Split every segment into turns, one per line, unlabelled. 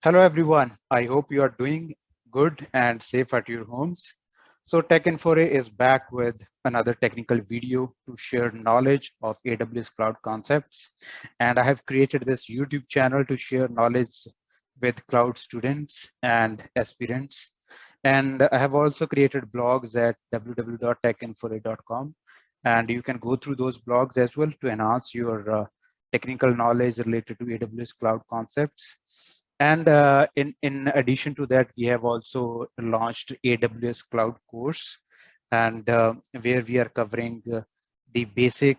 Hello everyone, I hope you are doing good and safe at your homes. So TechInfoRay is back with another technical video to share knowledge of AWS cloud concepts. And I have created this YouTube channel to share knowledge with cloud students and aspirants. And I have also created blogs at www.techinforay.com. And you can go through those blogs as well to enhance your technical knowledge related to AWS cloud concepts. And in addition to that, we have also launched AWS Cloud course, and where we are covering the basic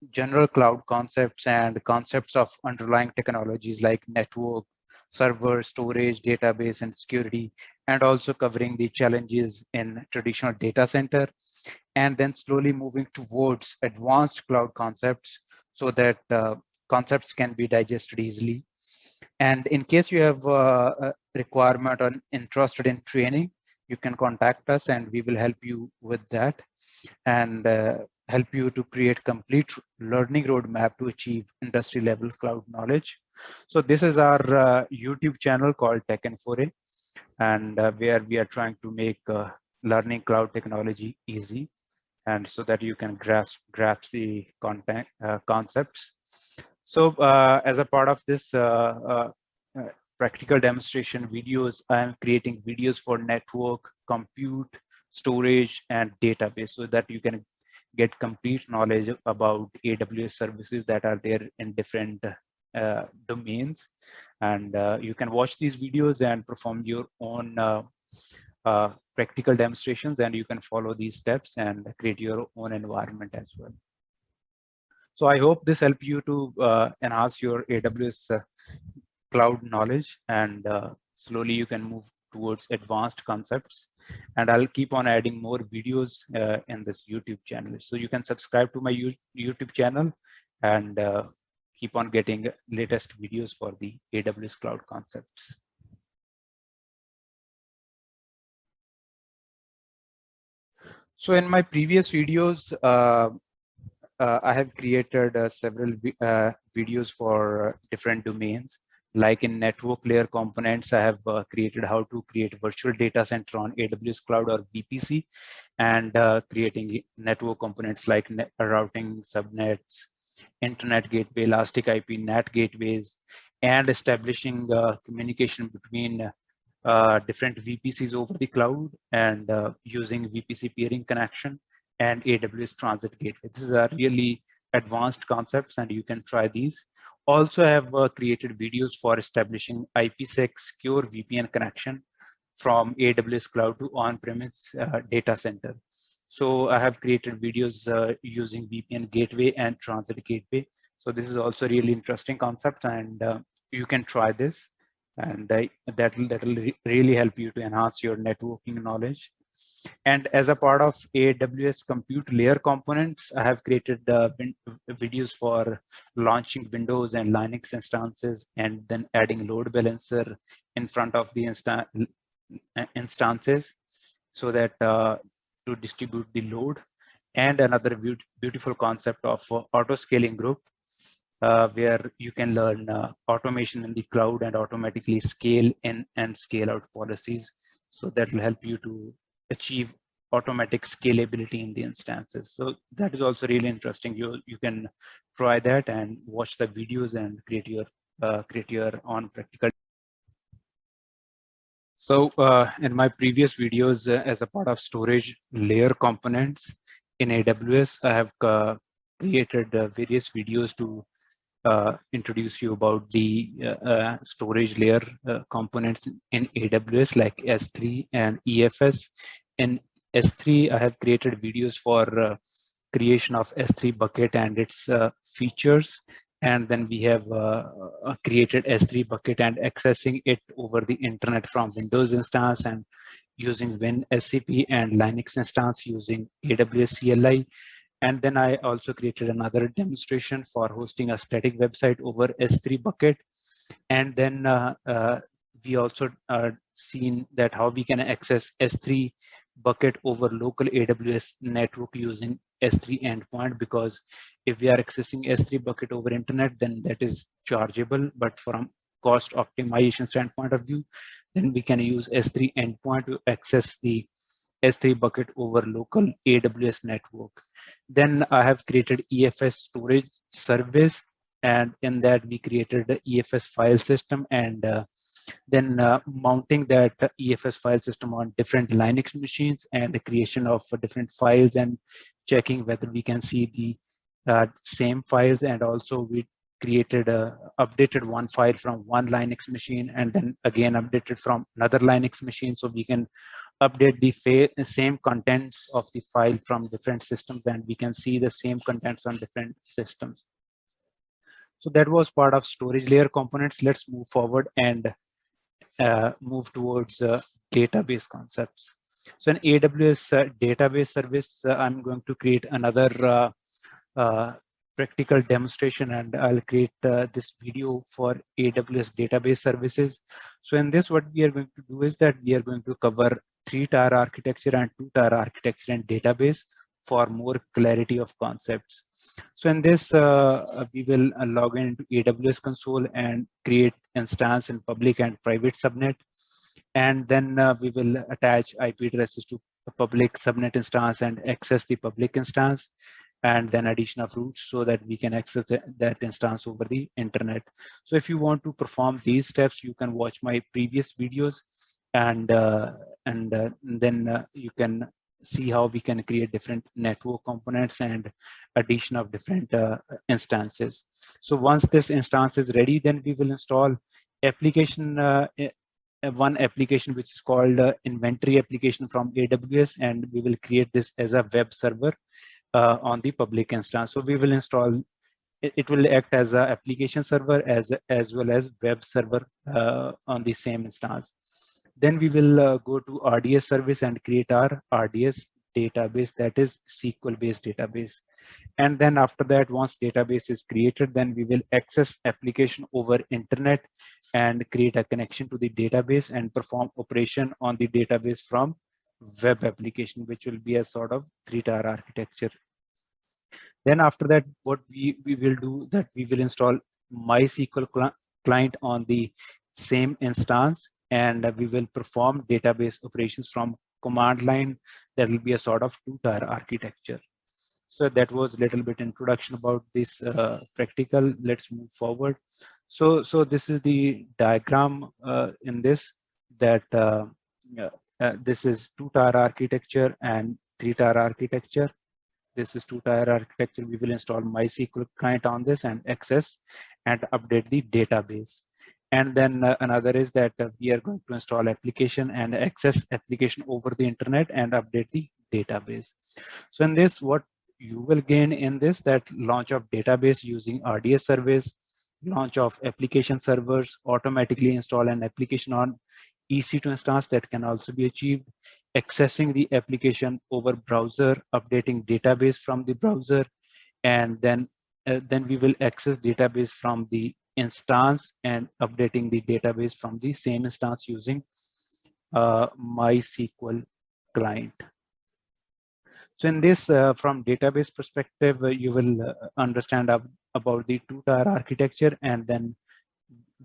general cloud concepts and concepts of underlying technologies like network, server, storage, database, and security, and also covering the challenges in traditional data center, and then slowly moving towards advanced cloud concepts so that concepts can be digested easily. And in case you have a requirement or interested in training, you can contact us and we will help you with that and help you to create complete learning roadmap to achieve industry level cloud knowledge. So this is our YouTube channel called TechInfoRay, and where we are trying to make learning cloud technology easy, and so that you can grasp the content concepts. So as a part of this practical demonstration videos, I am creating videos for network, compute, storage, and database so that you can get complete knowledge about AWS services that are there in different domains. And you can watch these videos and perform your own practical demonstrations, and you can follow these steps and create your own environment as well. So I hope this helps you to enhance your AWS cloud knowledge, and slowly you can move towards advanced concepts. And I'll keep on adding more videos in this YouTube channel. So you can subscribe to my YouTube channel and keep on getting latest videos for the AWS cloud concepts. So in my previous videos, I have created several videos for different domains. Like in network layer components, I have created how to create virtual data center on AWS Cloud or VPC, and creating network components like routing, subnets, internet gateway, elastic IP, NAT gateways, and establishing communication between different VPCs over the cloud, and using VPC peering connection and AWS Transit Gateway. These are really advanced concepts, and you can try these. Also, I have created videos for establishing IPsec secure VPN connection from AWS Cloud to on-premise data center. So I have created videos using VPN gateway and transit gateway. So this is also really interesting concept, and you can try this, and that'll really help you to enhance your networking knowledge. And as a part of AWS compute layer components, I have created videos for launching Windows and Linux instances, and then adding load balancer in front of the instances so that to distribute the load. And another beautiful concept of auto scaling group, where you can learn automation in the cloud and automatically scale in and scale out policies. So that will help you to achieve automatic scalability in the instances. So that is also really interesting. You can try that and watch the videos and create your own practical. So in my previous videos, as a part of storage layer components in AWS, I have created various videos to introduce you about the storage layer components in AWS, like S3 and EFS. In S3, I have created videos for creation of S3 bucket and its features. And then we have created S3 bucket and accessing it over the internet from Windows instance, and using WinSCP and Linux instance using AWS CLI. And then I also created another demonstration for hosting a static website over S3 bucket. And then we also seen that how we can access S3 bucket over local AWS network using S3 endpoint, because if we are accessing S3 bucket over internet, then that is chargeable. But from cost optimization standpoint of view, then we can use S3 endpoint to access the S3 bucket over local AWS network. Then I have created EFS storage service, and in that we created the EFS file system, and then mounting that EFS file system on different Linux machines, and the creation of different files, and checking whether we can see the same files. And also we created updated one file from one Linux machine, and then again updated from another Linux machine, so we can update the same contents of the file from different systems, and we can see the same contents on different systems. So that was part of storage layer components. Let's move forward and move towards database concepts. So in AWS database service, I'm going to create another practical demonstration, and I'll create this video for AWS database services. So in this, what we are going to do is that we are going to cover 3-tier architecture and 2-tier architecture and database for more clarity of concepts. So in this, we will log into AWS Console and create instance in public and private subnet. And then we will attach IP addresses to a public subnet instance and access the public instance, and then addition of routes so that we can access that instance over the internet. So if you want to perform these steps, you can watch my previous videos, and then you can see how we can create different network components and addition of different instances. So once this instance is ready, then we will install application, one application which is called inventory application from AWS, and we will create this as a web server on the public instance. So we will install, it will act as an application server as well as web server on the same instance. Then we will go to RDS service and create our RDS database, that is SQL based database. And then after that, once database is created, then we will access application over internet and create a connection to the database and perform operation on the database from web application, which will be a sort of 3-tier architecture. Then after that, what we will do, that we will install mysql client on the same instance, and we will perform database operations from command line. That will be a sort of 2-tier architecture. So that was a little bit introduction about this practical. Let's move forward. So this is the diagram in this, that this is 2-tier architecture and 3-tier architecture. This is 2-tier architecture. We will install mysql client on this and access and update the database. And then another is that we are going to install application and access application over the internet and update the database. So in this, what you will gain in this, that launch of database using RDS service, launch of application servers, automatically install an application on EC2 instance that can also be achieved, accessing the application over browser, updating database from the browser, and then we will access database from the instance and updating the database from the same instance using mysql client. So in this, from database perspective, you will understand about the 2-tier architecture, and then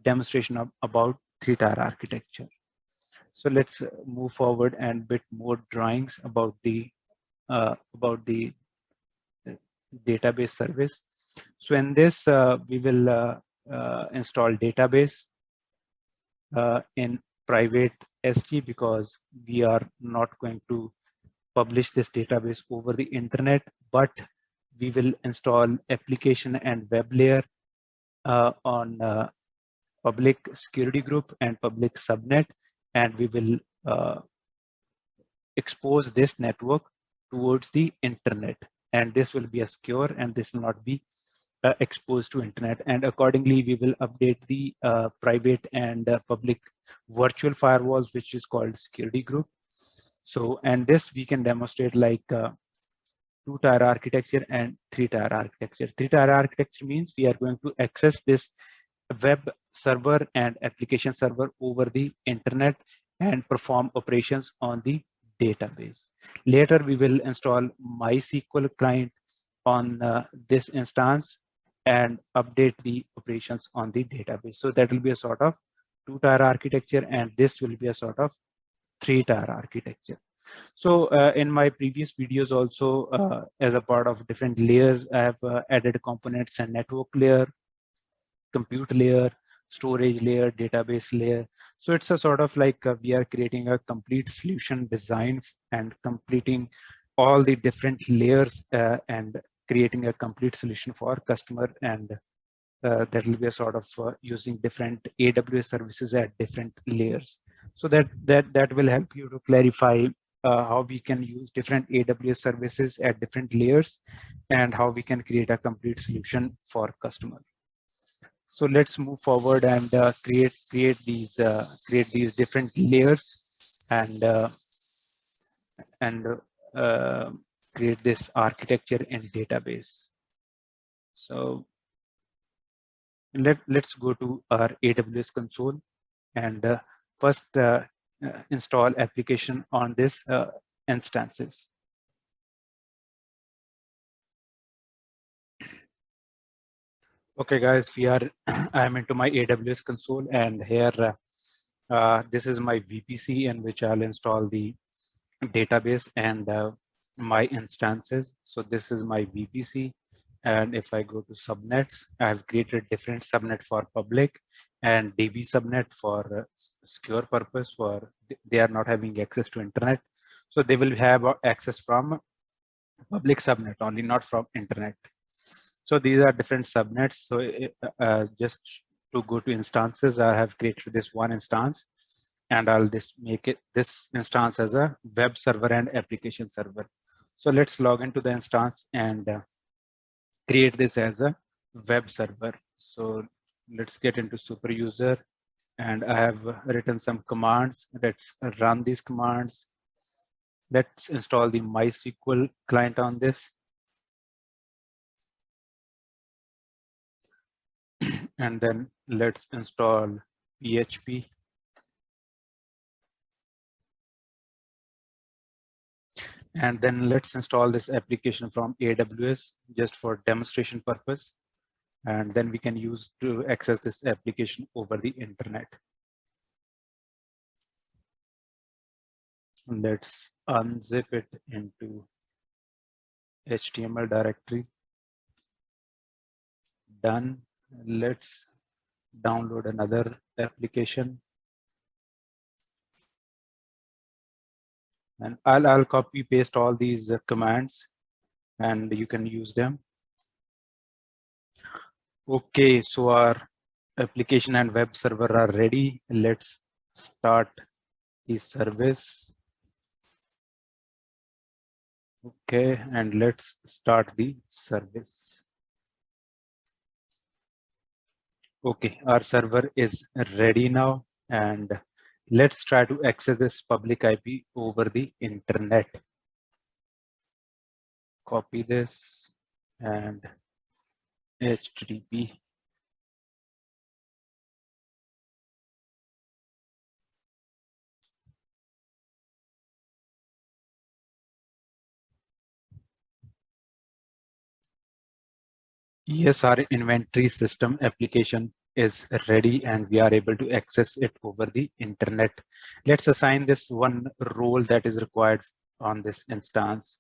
demonstration about 3-tier architecture. So let's move forward and bit more drawings about the database service. So in this, we will install database in private SG, because we are not going to publish this database over the internet, but we will install application and web layer on public security group and public subnet, and we will expose this network towards the internet, and this will be a secure, and this will not be exposed to internet. And accordingly, we will update the private and public virtual firewalls, which is called security group. So, and this we can demonstrate like 2-tier architecture and 3-tier architecture. 3-tier architecture means we are going to access this web server and application server over the internet and perform operations on the database. Later, we will install mysql client on this instance, and update the operations on the database. So that will be a sort of 2-tier architecture, and this will be a sort of 3-tier architecture. So in my previous videos also, as a part of different layers, I have added components and network layer, compute layer, storage layer, database layer. So it's a sort of like we are creating a complete solution design and completing all the different layers and creating a complete solution for our customer. And that will be a sort of using different AWS services at different layers. So that will help you to clarify how we can use different AWS services at different layers and how we can create a complete solution for customer. So let's move forward and create these different layers and and uh, create this architecture in database. So let's go to our AWS console and first install application on this instances. Okay, guys, I'm into my AWS console, and here this is my VPC in which I'll install the database and my instances. So this is my VPC, and if I go to subnets, I've created different subnet for public and DB subnet for secure purpose, for they are not having access to internet. So they will have access from public subnet only, not from internet. So these are different subnets. So just to go to instances, I have created this one instance, and I'll just make it this instance as a web server and application server. So let's log into the instance and create this as a web server. So let's get into super user, and I have written some commands. Let's run these commands. Let's install the mysql client on this. And then let's install PHP. And then let's install this application from AWS just for demonstration purpose. And then we can use to access this application over the internet. Let's unzip it into HTML directory. Done. Let's download another application. And I'll copy paste all these commands and you can use them. Okay, so our application and web server are ready. Let's start the service. Okay, and let's start the service. Okay, our server is ready now, and let's try to access this public IP over the internet. Copy this and HTTP. Yes, our inventory system application is ready and we are able to access it over the internet. Let's assign this one role that is required on this instance.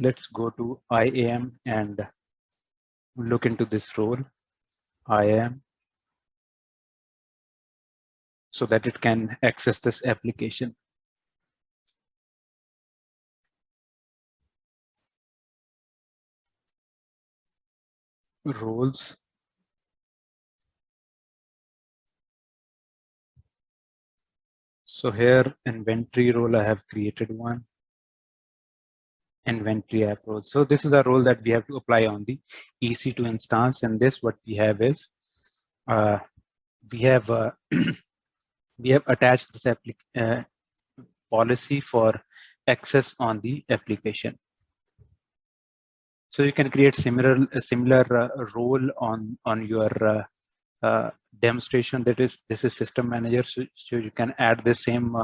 Let's go to IAM and look into this role, IAM, so that it can access this application. Roles. So here inventory role, I have created one. Inventory app role. So this is a role that we have to apply on the EC2 instance, and this what we have is we have we have attached this policy for access on the application. So you can create similar role on your demonstration. That is, this is system manager. So you can add the same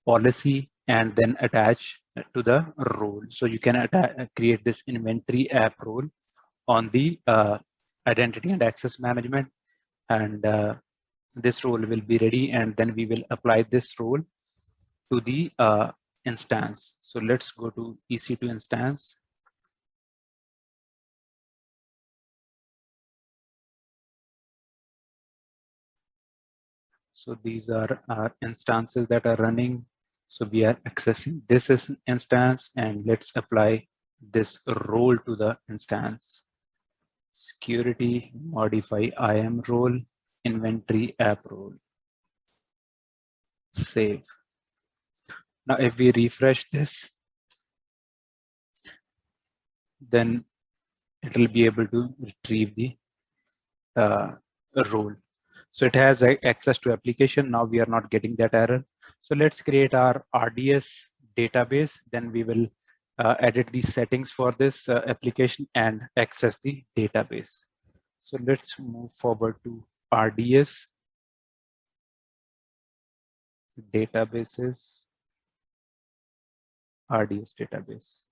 policy and then attach to the role. So you can create this inventory app role on the identity and access management, and this role will be ready, and then we will apply this role to the instance. So let's go to EC2 instance. So these are our instances that are running. So we are accessing this is instance, and let's apply this role to the instance. Security, modify IAM role, inventory app role. Save. Now if we refresh this, then it will be able to retrieve the role. So it has access to application. Now we are not getting that error. So let's create our RDS database. Then we will edit the settings for this application and access the database. So let's move forward to RDS databases, RDS database.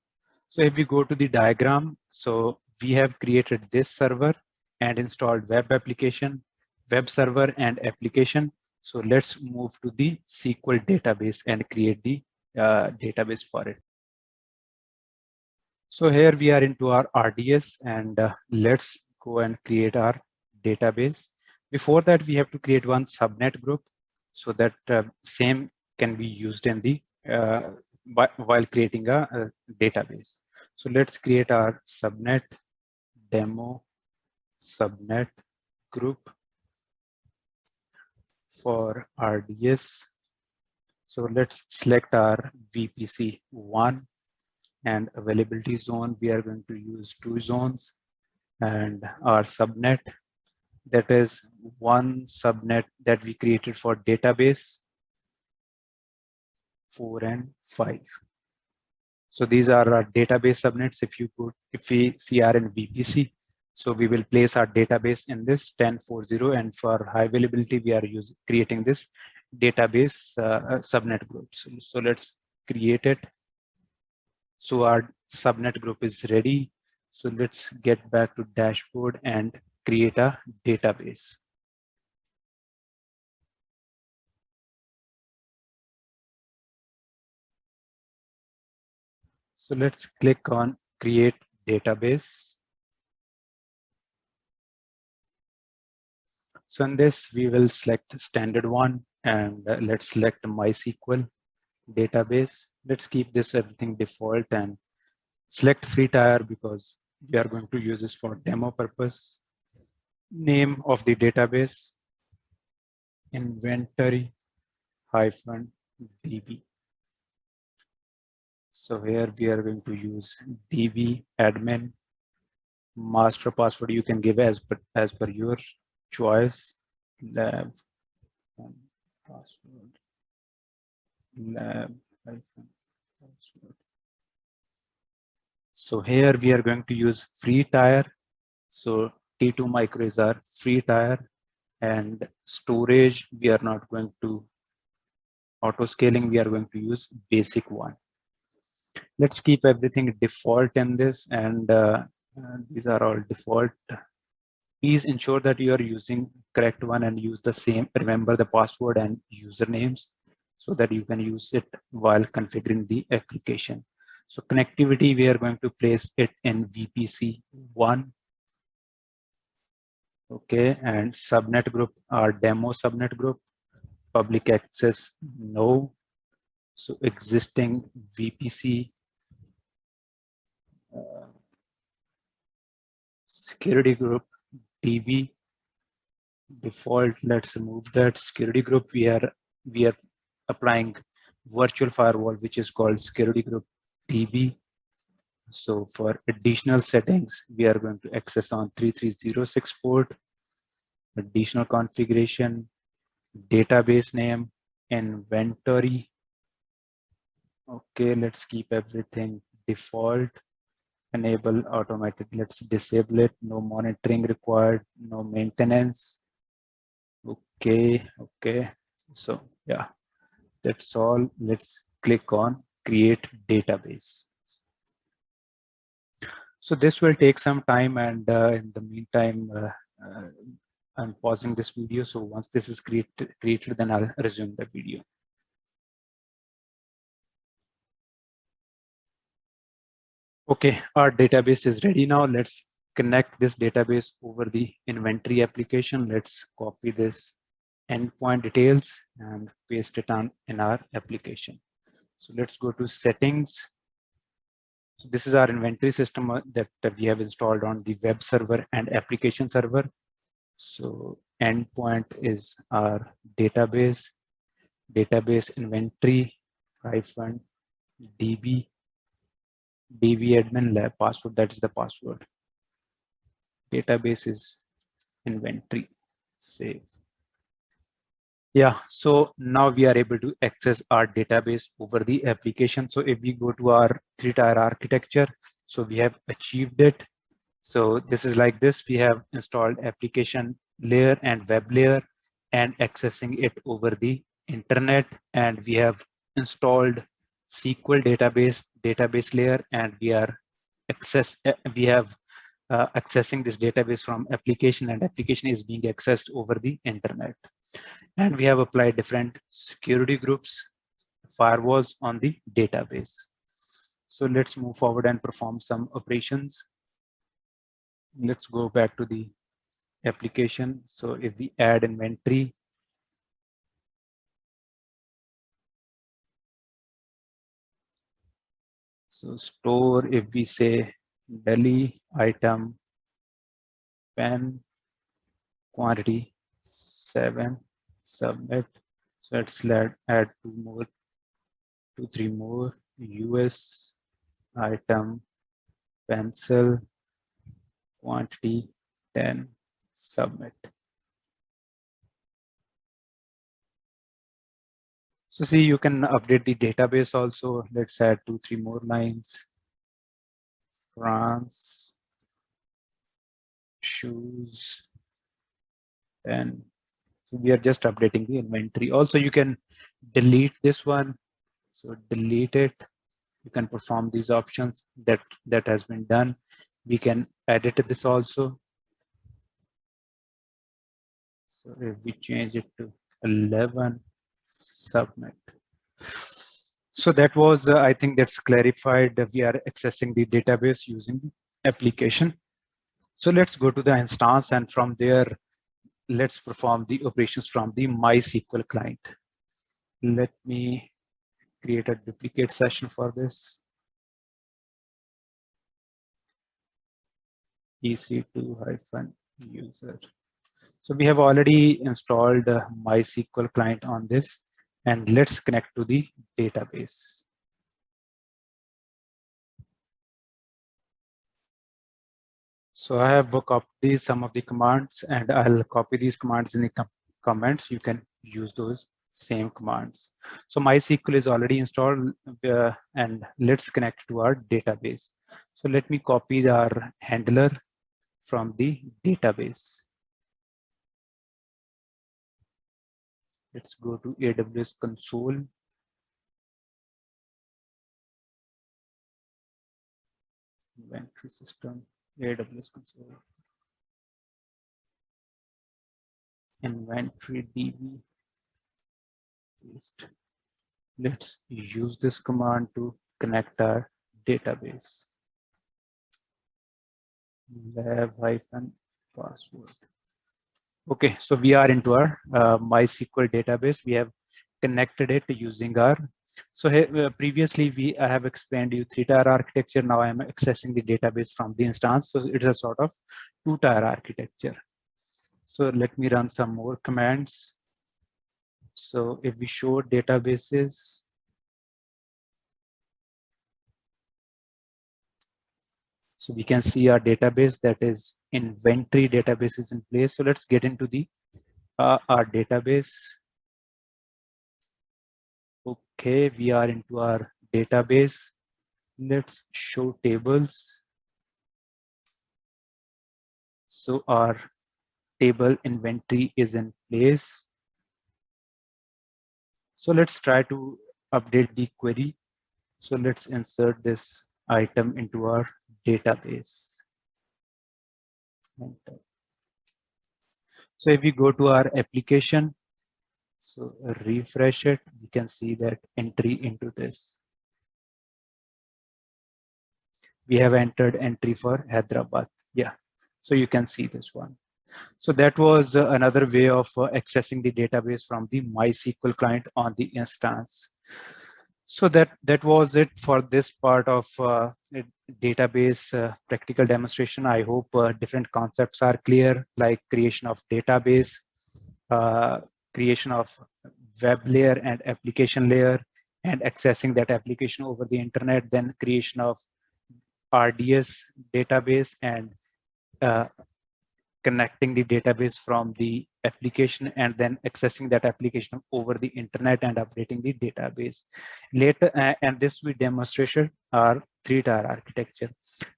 So if we go to the diagram, so we have created this server and installed web application, web server and application. So let's move to the SQL database and create the database for it. So here we are into our RDS, and let's go and create our database. Before that, we have to create one subnet group so that same can be used in the while creating a database. So let's create our subnet demo subnet group for RDS. So let's select our VPC 1 and availability zone. We are going to use 2 zones, and our subnet, that is one subnet that we created for database 4 and 5. So these are our database subnets. If we see our in VPC, so we will place our database in this 10.4.0, and for high availability, we are creating this database subnet groups. So let's create it. So our subnet group is ready. So let's get back to dashboard and create a database. So let's click on create database. So in this, we will select standard one, and let's select MySQL database. Let's keep this everything default and select free tier because we are going to use this for demo purpose. Name of the database, inventory -db. So here we are going to use db admin. Master password you can give as per your choice. Lab password. Lab password. So here we are going to use free tier. So T2 micro is our free tier, and storage we are not going to auto scaling. We are going to use basic one. Let's keep everything default in this, and these are all default. Please ensure that you are using correct one and use the same. Remember the password and usernames so that you can use it while configuring the application. So connectivity, we are going to place it in VPC 1. Okay, and subnet group, our demo subnet group, public access, no. So existing VPC security group, DB default. Let's remove that security group. We are applying virtual firewall, which is called security group DB. So for additional settings, we are going to access on 3306 port, additional configuration, database name, inventory. Okay, let's keep everything default. Enable automatic, let's disable it. No monitoring required, no maintenance. Okay, so yeah, that's all. Let's click on create database. So this will take some time, and in the meantime, I'm pausing this video. So once this is created, then I'll resume the video. Okay, our database is ready now. Let's connect this database over the inventory application. Let's copy this endpoint details and paste it on in our application. So let's go to settings. So this is our inventory system that we have installed on the web server and application server. So endpoint is our database inventory hyphen db admin lab password. That is the password. Database is inventory. Save. Yeah, so now we are able to access our database over the application. So if we go to our 3-tier architecture, so we have achieved it. So this is like this. We have installed application layer and web layer and accessing it over the internet. And we have installed SQL database layer, and we have accessing this database from application, and application is being accessed over the internet. And we have applied different security groups, firewalls on the database. So let's move forward and perform some operations. Let's go back to the application. So if we add inventory, so store, if we say Delhi item pen quantity 7 submit. So let's add 3 more US item pencil quantity 10 submit. So see, you can update the database also. Let's add 2-3 more lines. France shoes 10. So we are just updating the inventory. Also, you can delete this one. So delete it. You can perform these options that has been done. We can edit this also. So if we change it to 11, submit. So that was, I think that's clarified that we are accessing the database using the application. So let's go to the instance, and from there, let's perform the operations from the MySQL client. Let me create a duplicate session for this. EC2-user. So we have already installed MySQL client on this, and let's connect to the database. So I have copied some of the commands, and I'll copy these commands in the comments. You can use those same commands. So MySQL is already installed, and let's connect to our database. So let me copy our handler from the database. Let's go to AWS Console. Inventory system, AWS Console. Inventory DB. Paste. Let's use this command to connect our database. Lab-password. Okay, so we are into our MySQL database. We have connected it using our, so previously I have explained you 3-tier architecture. Now I am accessing the database from the instance. So it's a sort of 2-tier architecture. So let me run some more commands. So if we show databases, so we can see our database, that is inventory database is in place. So let's get into the our database. Okay, we are into our database. Let's show tables. So our table inventory is in place. So let's try to update the query. So let's insert this item into our database. Enter. So if we go to our application, so refresh it, we can see that entry into this. We have entered entry for Hyderabad. Yeah, so you can see this one. So that was another way of accessing the database from the MySQL client on the instance. So that was it for this part of database practical demonstration. I hope different concepts are clear, like creation of database, uh, creation of web layer and application layer, and accessing that application over the internet, then creation of RDS database, and connecting the database from the application, and then accessing that application over the internet and updating the database. Later, and this we demonstrated our 3-tier architecture.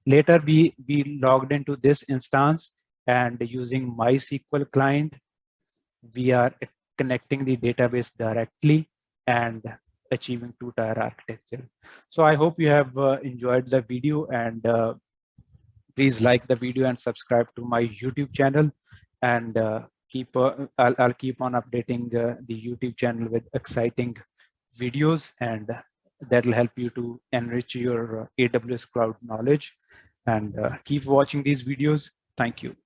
Later, we logged into this instance, and using MySQL client, we are connecting the database directly and achieving 2-tier architecture. So I hope you have enjoyed the video, and please like the video and subscribe to my YouTube channel, and I'll keep on updating the YouTube channel with exciting videos, and that will help you to enrich your AWS cloud knowledge. And keep watching these videos. Thank you.